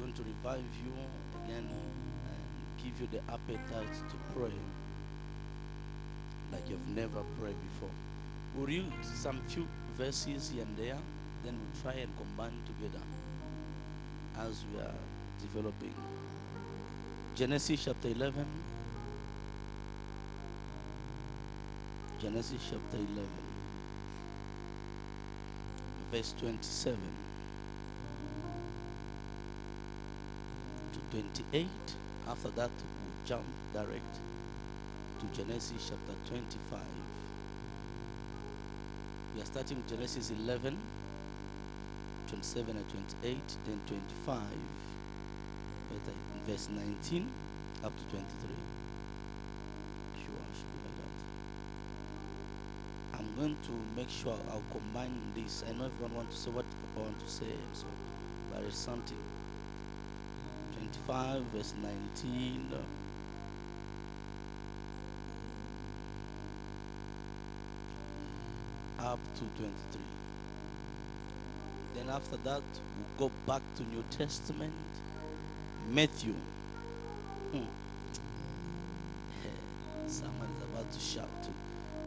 want to revive you again and give you the appetite to pray like you've never prayed before. We'll read some few verses here and there, then we'll try and combine together as we are developing. Genesis chapter 11. Genesis chapter 11, verse 27 to 28. After that, we'll jump direct to Genesis chapter 25. We are starting with Genesis 11, 27 and 28, then 25, verse 19 up to 23. I'm going to make sure I'll combine this. I know everyone wants to say what I want to say, so there is something. 25, verse 19. Up to 23. Then after that, we'll go back to New Testament. Matthew. Someone is about to shout to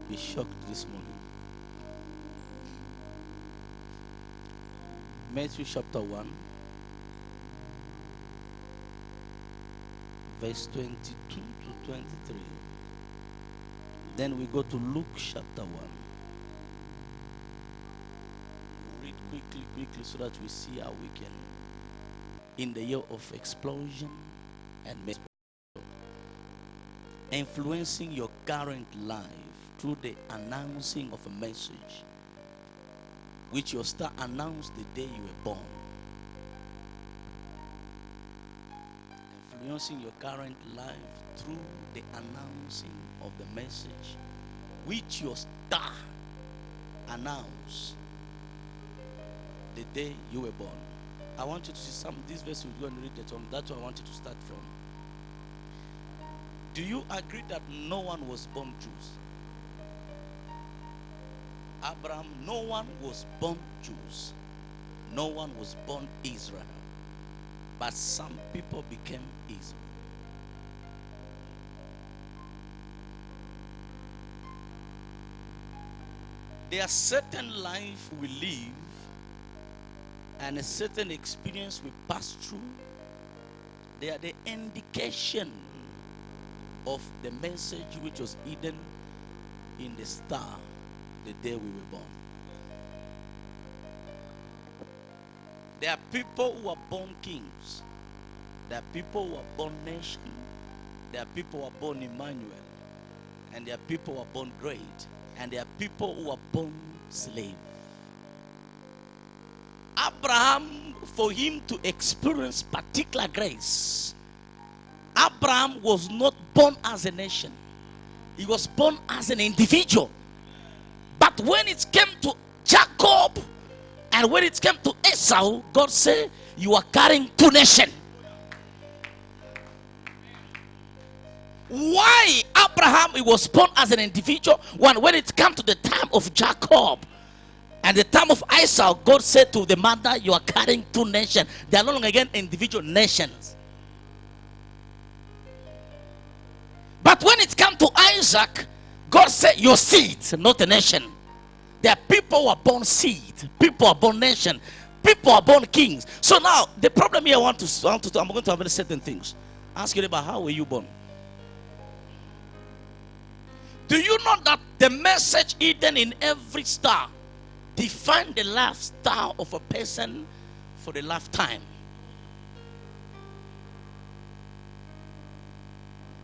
be shocked this morning. Matthew chapter 1, verse 22 to 23. Then we go to Luke chapter 1. Read quickly so that we see how we can, in the year of explosion and influencing your current life through the announcing of a message which your star announced the day you were born. Influencing your current life through the announcing of the message which your star announced the day you were born. I want you to see some of these verses. We're going to read it on. That's what I want you to start from. Do you agree that no one was born Jews? Abraham, no one was born Jews. No one was born Israel. But some people became Israel. There are certain life we live and a certain experience we pass through. They are the indication of the message which was hidden in the star the day we were born. There are people who are born kings. There are people who are born nation. There are people who are born Emmanuel. And there are people who are born great. And there are people who are born slave. Abraham, for him to experience particular grace, Abraham was not born as a nation. He was born as an individual. But when it came to Jacob and when it came to Esau, God said, you are carrying two nations. Why Abraham he was born as an individual? When it came to the time of Jacob and the time of Esau, God said to the mother, you are carrying two nations. They are no longer again individual nations. But when it comes to Isaac, God said, your seed, not a nation. There are people who are born seed, people are born nation, people are born kings. So now, the problem here I'm going to have certain things. Ask you about how were you born? Do you know that the message hidden in every star defines the lifestyle of a person for the lifetime?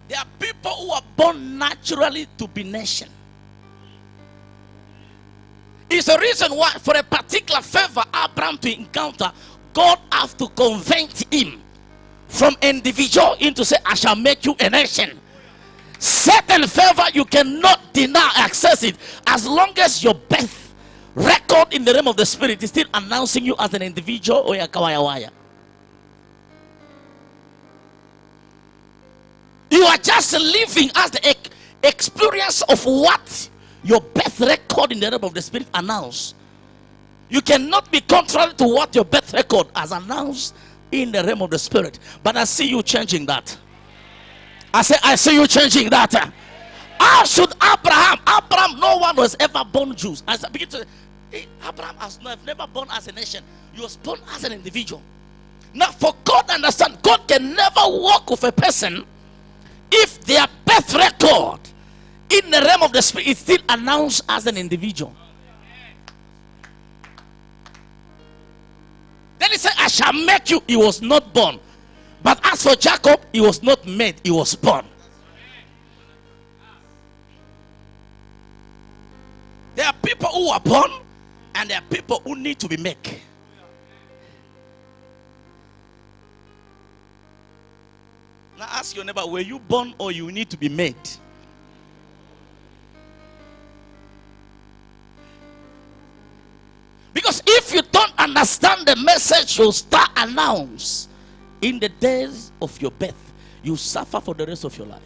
There are people who are born naturally to be nation. It's the reason why for a particular favor Abraham to encounter, God has to convert him from individual into say, I shall make you a nation. Certain favor you cannot deny access it as long as your birth record in the realm of the spirit is still announcing you as an individual or a kawaya. You are just living as the experience of what your birth record in the realm of the spirit announced. You cannot be contrary to what your birth record has announced in the realm of the spirit. But I see you changing that. I see you changing that. How should Abraham, no one was ever born Jews. As I begin to Abraham has never born as a nation. He was born as an individual. Now, for God to understand, God can never walk with a person if their birth record in the realm of the spirit is still announced as an individual. Then he said, I shall make you. He was not born. But as for Jacob, he was not made, he was born. There are people who are born, and there are people who need to be made. Now ask your neighbor, were you born or you need to be made? Because if you don't understand the message you start announce in the days of your birth, you suffer for the rest of your life.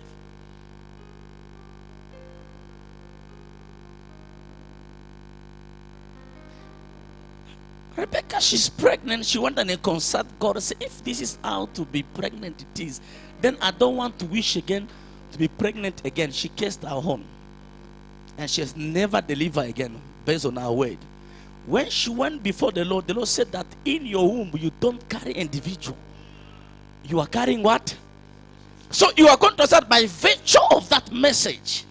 Rebecca, she's pregnant. She went and consult God and said, if this is how to be pregnant it is, then I don't want to wish again to be pregnant again. She kissed her own. And she has never delivered again based on her word. When she went before the Lord said that in your womb you don't carry individual. You are carrying what? So you are going to start by virtue of that message.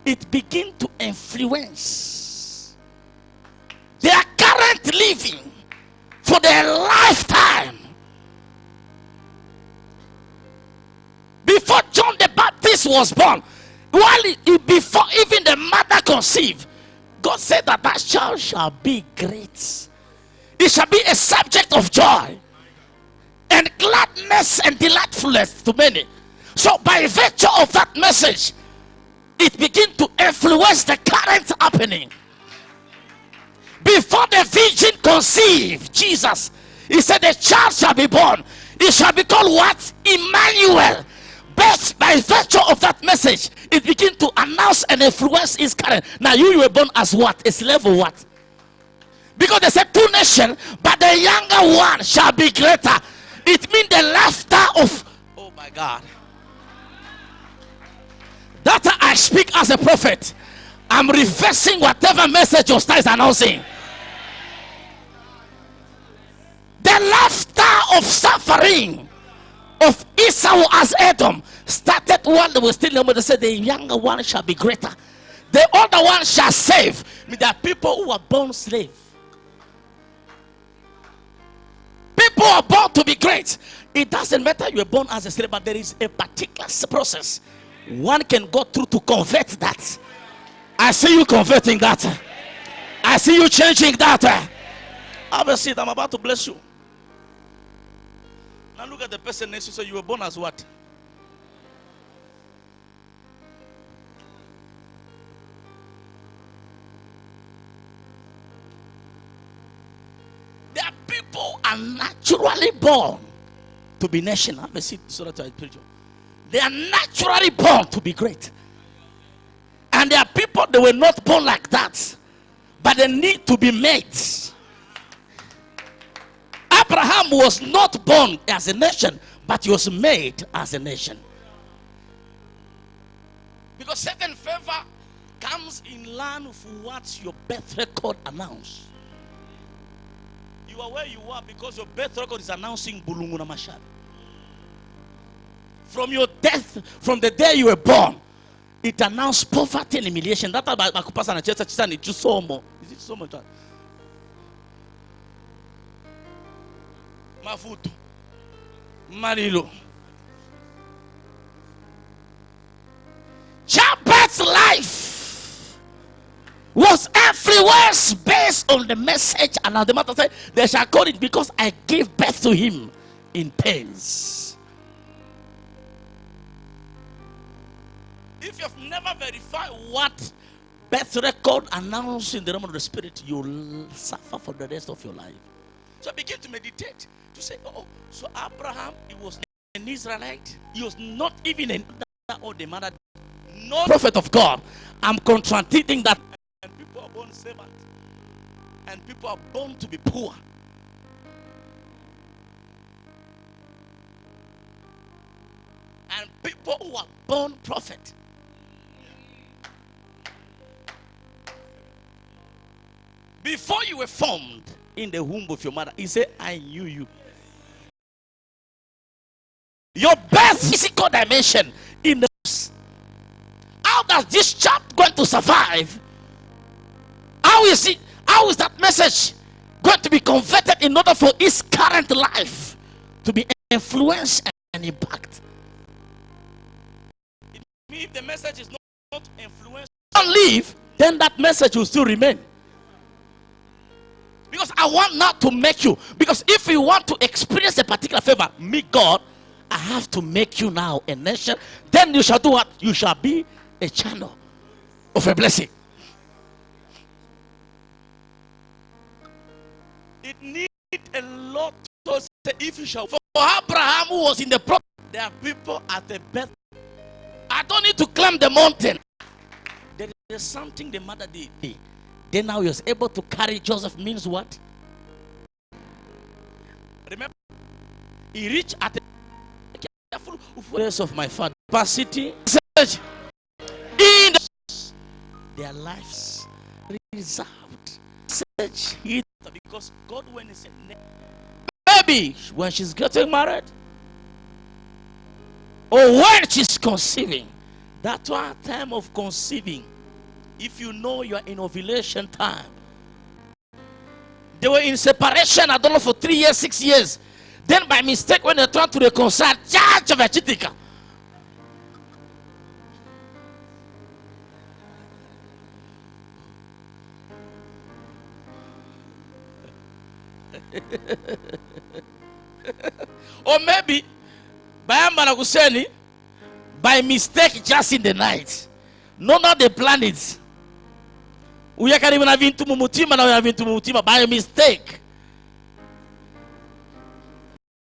It begins to influence their current living for their lifetime. Before John the Baptist was born, before even the mother conceived, God said that that child shall be great. It shall be a subject of joy and gladness and delightfulness to many. So by virtue of that message, it begins to influence the current happening. Before the virgin conceived Jesus, he said the child shall be born. It shall be called what? Emmanuel. But by virtue of that message, it begins to announce and influence his current. Now you were born as what? A slave or what? Because they said two nations, but the younger one shall be greater. It means the laughter of, oh my God. That I speak as a prophet. I'm reversing whatever message your star is announcing. The laughter of suffering of Esau as Edom started while they were still young. They said the younger one shall be greater, the older one shall save. I mean, there are people who are born slave. People are born to be great. It doesn't matter you were born as a slave, but there is a particular process one can go through to convert that. I see you converting that. I see you changing that. Have a seat. I'm about to bless you. Now look at the person next to you. So you were born as what? There are people are naturally born to be nation. Have a seat so that I preach you. They are naturally born to be great. And there are people that were not born like that, but they need to be made. Abraham was not born as a nation, but he was made as a nation. Because certain favor comes in line with what your birth record announced. You are where you are because your birth record is announcing Bulunguna Mashab. From your death, from the day you were born, it announced poverty and humiliation. That's about Makupasa and Church and it's so more. Is it so much? Mafutu. Marilo. Childbirth's life was everywhere based on the message. And the mother said, they shall call it because I gave birth to him in pains. If you've never verified what birth record announced in the realm of the spirit, you'll suffer for the rest of your life. So begin to meditate. To say, oh, so Abraham, he was an Israelite. He was not even a mother or the mother. No prophet of God. I'm contradicting that. And people are born servant. And people are born to be poor. and people who are born prophet. Before you were formed in the womb of your mother, he said, I knew you. Your birth physical dimension in the house. How does this child going to survive? How is that message going to be converted in order for its current life to be influenced and impact? If the message is not influenced, don't leave, then that message will still remain. Because I want now to make you, because if you want to experience a particular favor, me God, I have to make you now a nation. Then you shall do what? You shall be a channel of a blessing. It needs a lot to say if you shall. For Abraham, who was in the prophet, there are people at the birth. I don't need to climb the mountain. There is something the mother did. Then now he was able to carry Joseph. Means what? Remember, he reached at the careful place of my father. Capacity in their lives reserved. Because God, when he said maybe when she's getting married or when she's conceiving, that's our time of conceiving. If you know you are in ovulation time, they were in separation, I don't know, for 3 years, 6 years. Then by mistake, when they tried to reconcile, charge of a chitika. Or maybe by mistake, just in the night. No, not the planets. We are even having to Mumutima, now we are having to Mumutima by mistake.